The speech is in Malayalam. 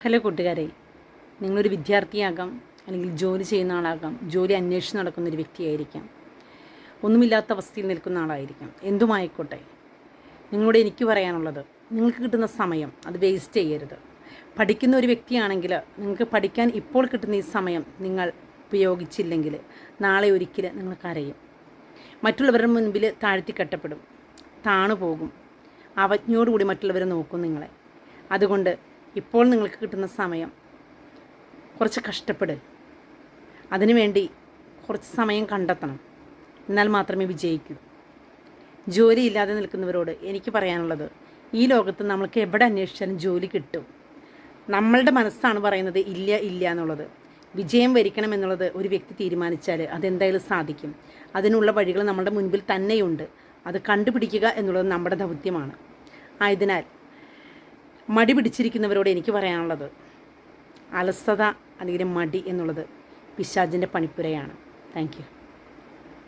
ഹലോ കൂട്ടുകാരെ, നിങ്ങളൊരു വിദ്യാർത്ഥിയാകാം, അല്ലെങ്കിൽ ജോലി ചെയ്യുന്ന ആളാകാം, ജോലി അന്വേഷിച്ച് നടക്കുന്നൊരു വ്യക്തിയായിരിക്കാം, ഒന്നുമില്ലാത്ത അവസ്ഥയിൽ നിൽക്കുന്ന ആളായിരിക്കാം. എന്തുമായിക്കോട്ടെ, നിങ്ങളോട് എനിക്ക് പറയാനുള്ളത്, നിങ്ങൾക്ക് കിട്ടുന്ന സമയം അത് വേസ്റ്റ് ചെയ്യരുത്. പഠിക്കുന്ന ഒരു വ്യക്തിയാണെങ്കിൽ നിങ്ങൾക്ക് പഠിക്കാൻ ഇപ്പോൾ കിട്ടുന്ന ഈ സമയം നിങ്ങൾ ഉപയോഗിച്ചില്ലെങ്കിൽ നാളെ ഒരിക്കൽ നിങ്ങൾ കരയും. മറ്റുള്ളവരുടെ മുൻപിൽ താഴ്ത്തിക്കെട്ടപ്പെടും, താണു പോകും, അവജ്ഞയോടുകൂടി മറ്റുള്ളവരെ നോക്കും നിങ്ങളെ. അതുകൊണ്ട് ഇപ്പോൾ നിങ്ങൾക്ക് കിട്ടുന്ന സമയം കുറച്ച് കഷ്ടപ്പെട്, അതിനുവേണ്ടി കുറച്ച് സമയം കണ്ടെത്തണം, എന്നാൽ മാത്രമേ വിജയിക്കൂ. ജോലിയില്ലാതെ നിൽക്കുന്നവരോട് എനിക്ക് പറയാനുള്ളത്, ഈ ലോകത്ത് നമ്മൾക്ക് എവിടെ അന്വേഷിച്ചാലും ജോലി കിട്ടും. നമ്മളുടെ മനസ്സാണ് പറയുന്നത് ഇല്ല ഇല്ല എന്നുള്ളത്. വിജയം വരിക്കണം എന്നുള്ളത് ഒരു വ്യക്തി തീരുമാനിച്ചാൽ അതെന്തായാലും സാധിക്കും. അതിനുള്ള വഴികൾ നമ്മുടെ മുൻപിൽ തന്നെയുണ്ട്. അത് കണ്ടുപിടിക്കുക എന്നുള്ളത് നമ്മുടെ ദൗത്യമാണ്. ആയതിനാൽ മടി പിടിച്ചിരിക്കുന്നവരോട് എനിക്ക് പറയാനുള്ളത്, അലസത അല്ലെങ്കിൽ മടി എന്നുള്ളത് പിശാചിൻ്റെ പണിപ്പുരയാണ്. Thank you.